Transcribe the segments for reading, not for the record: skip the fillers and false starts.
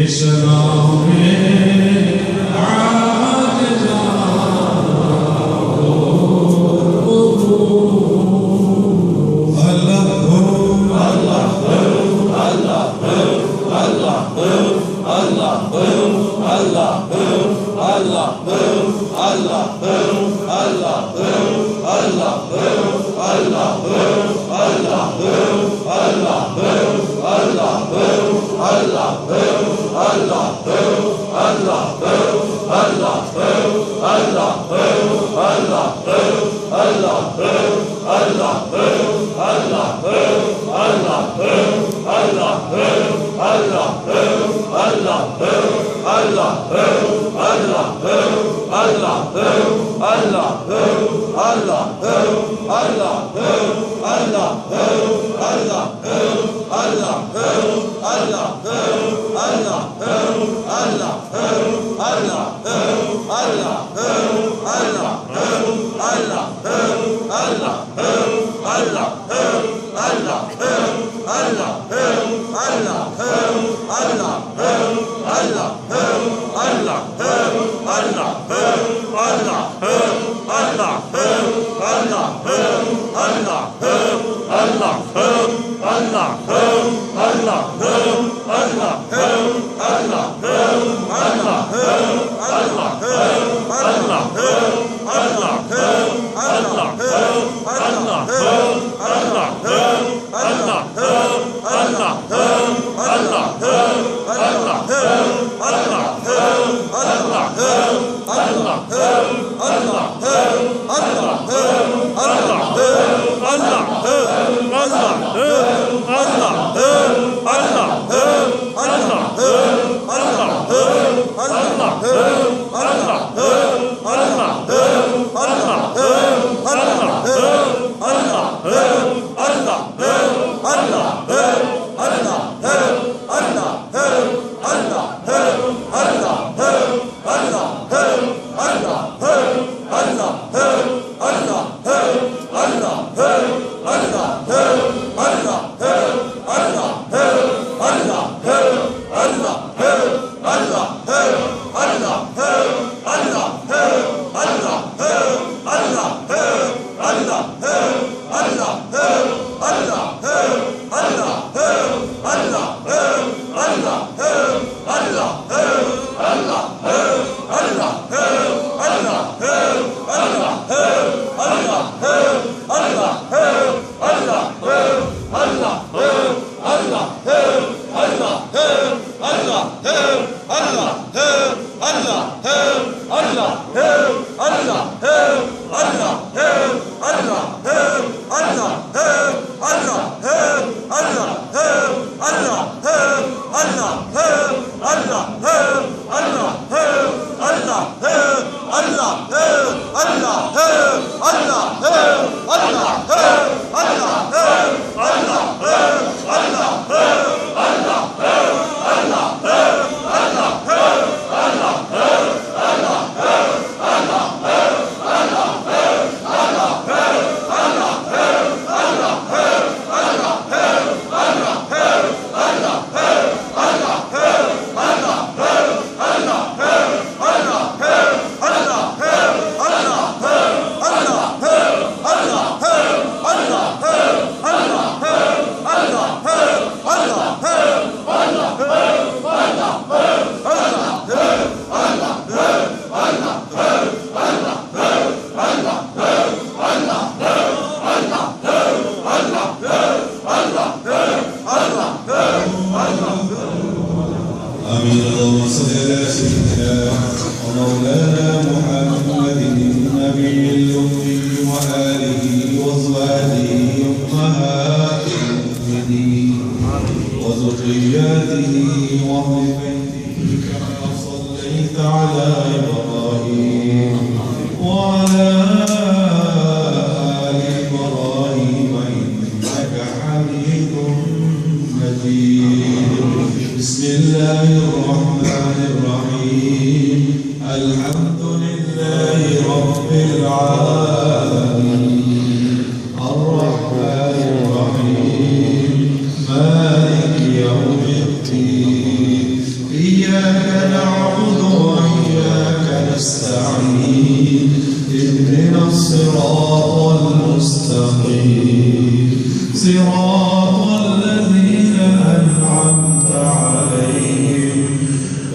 سلام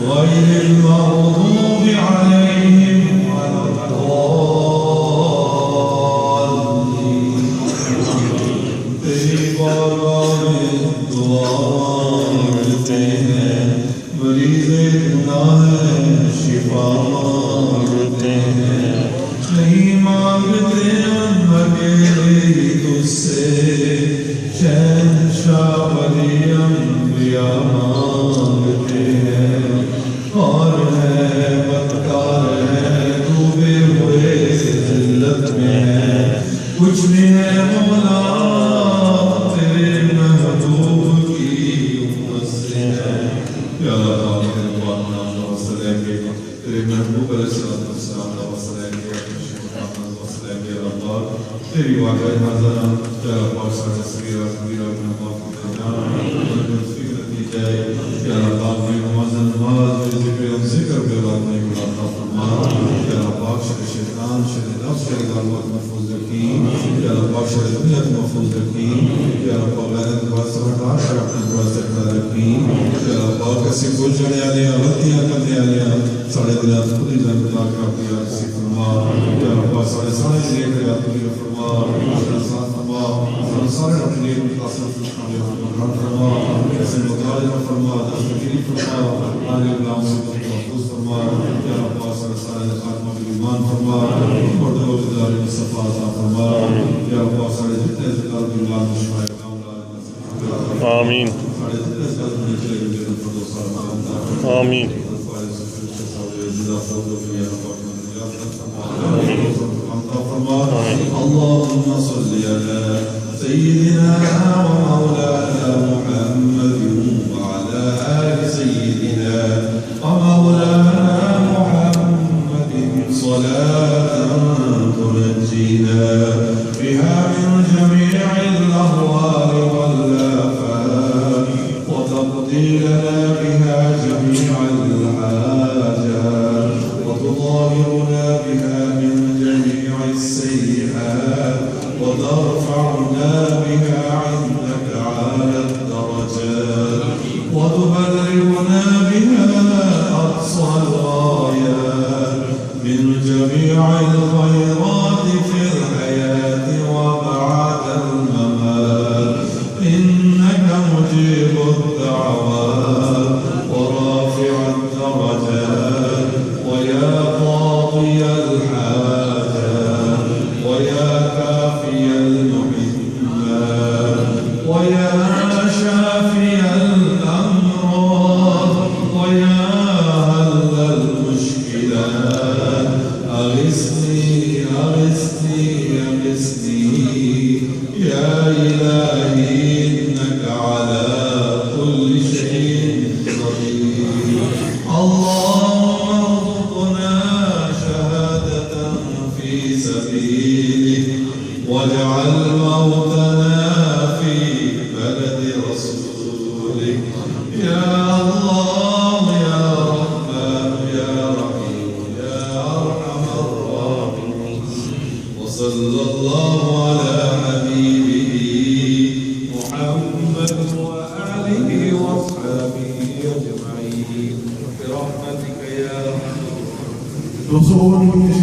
غير المغضوب عليهم ولا الضالين नहीं मांगते मगे तुझसे शहंशाह वली अंबिया मांगते हैं और है बदकार है डूबे हुए जिल्लत में है कुछ भी है मौला तेरे महबूब की उम्मत से है या अल्लाह तेरे पाक नाम का वसले के तेरे महबूब अलैहिस्सलाम का वसले के अल्लाह तेरी वाक़ई नज़र या अल्लाह सारे सगीरा कबीरा गुनाह की जान फिक्र की जाए या अल्लाह में नमाज ज़िक्र पे औलाद में गुनाह फरमा या अल्लाह शर शैतान शर नफ्स शर ज़ालिमत महफूज रखी या अल्लाह शर दुनिया महफूज रखी या अल्लाह लहरत बस हटा कर अपने बस रखा रखी या अल्लाह कैसे गुजरने वाले गलतियां करने वाले सारे दिल खुद ही जान खुदा का अपनी आरज़ू फरमा या अल्लाह सारे लिए तेरा पूरी फरमा साथ फरमा सारे अपने लिए मुतासिर फरमा ऐसे मुताज फरमा दस्तगीरी फरमा आले गुलाम से महफूज फरमा या अल्लाह सारे खात्मा के ईमान फरमा और दौलतदार मुस्तफा अता फरमा या अल्लाह सारे जितने ज़िक्र के लाल मुशफ़ा आमीन आमीन اللهم صل على سيدنا ومولانا محمد وعلى آل سيدنا ومولانا محمد صلاة تنجينا بها من جميع الأهوال والآفات وتقضي لنا بها جميع الحاجات وتطهرنا بها من جميع السيئات وترفعنا بها عندك على الدرجات وتبلغنا بها أقصى الغايات من جميع الخيرات في الحياة وبعد الممات إنك مجيب الدعوات ورافع الدرجات ويا قاضي الحاجات ويا كافي المحبات ويا شافي الأمراض ويا هل المشكلات أغثني أغثني أغثني يا إلهي إنك على كل شيء قدير اللهم ارزقنا شهادة في سبيلك واجعل موتنا في بلد رسولك يا الله يا رحمن يا رحيم يا أرحم الراحمين وصلى الله على حبيبه محمد وآله وأصحابه أجمعين برحمتك يا أرحم الراحمين.